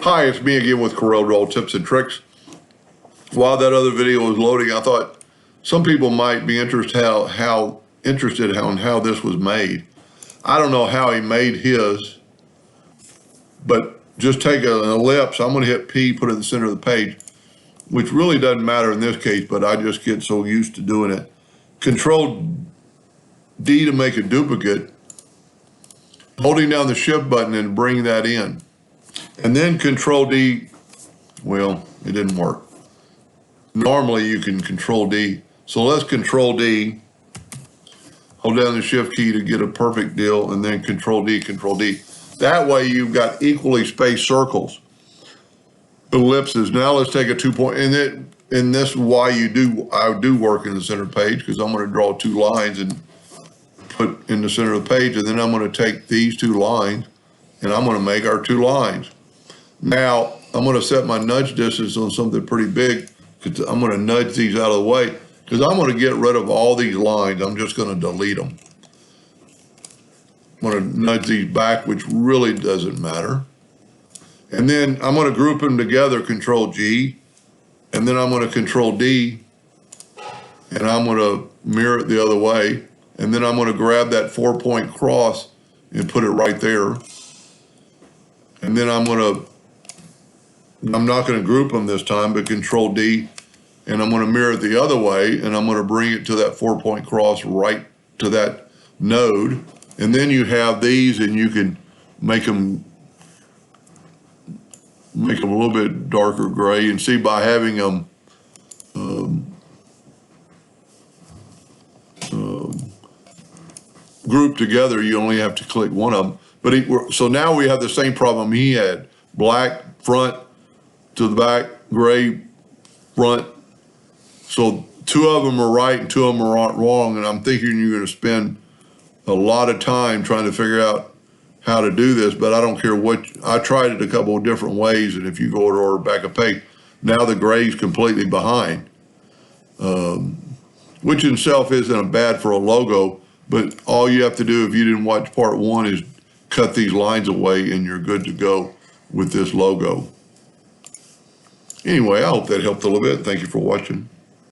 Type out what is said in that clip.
Hi, it's me again with Corel Draw Tips and Tricks. While that other video was loading, I thought some people might be interested in how this was made. I don't know how he made his, but just take an ellipse. I'm going to hit P, put it in the center of the page, which really doesn't matter in this case, but I just get so used to doing it. Control D to make a duplicate, holding down the shift button and bring that in. And then Control D, well, it didn't work. Normally you can Control D. So let's Control D, hold down the shift key to get a perfect deal, and then Control D, Control D. That way you've got equally spaced circles, ellipses. Now let's take a 2 point, and this is why I do work in the center page, because I'm going to draw 2 lines and put in the center of the page, and then I'm going to take these 2 lines and I'm going to make our 2 lines. Now, I'm going to set my nudge distance on something pretty big, because I'm going to nudge these out of the way, because I'm going to get rid of all these lines. I'm just going to delete them. I'm going to nudge these back, which really doesn't matter. And then I'm going to group them together, Control G, and then I'm going to Control D, and I'm going to mirror it the other way. And then I'm going to grab that 4-point cross and put it right there. And then I'm not going to group them this time, but Control D, and I'm going to mirror it the other way, and I'm going to bring it to that 4-point cross right to that node. And then you have these, and you can make them a little bit darker gray, and see, by having them grouped together, you only have to click one of them. But so now we have the same problem he had: black front to the back, gray front. So 2 of them are right and 2 of them are wrong, and I'm thinking you're going to spend a lot of time trying to figure out how to do this, but I don't care what. I tried it a couple of different ways, and if you go to order back a page, now the gray's completely behind, which in itself isn't bad for a logo, but all you have to do, if you didn't watch part 1, is cut these lines away and you're good to go with this logo. Anyway, I hope that helped a little bit. Thank you for watching.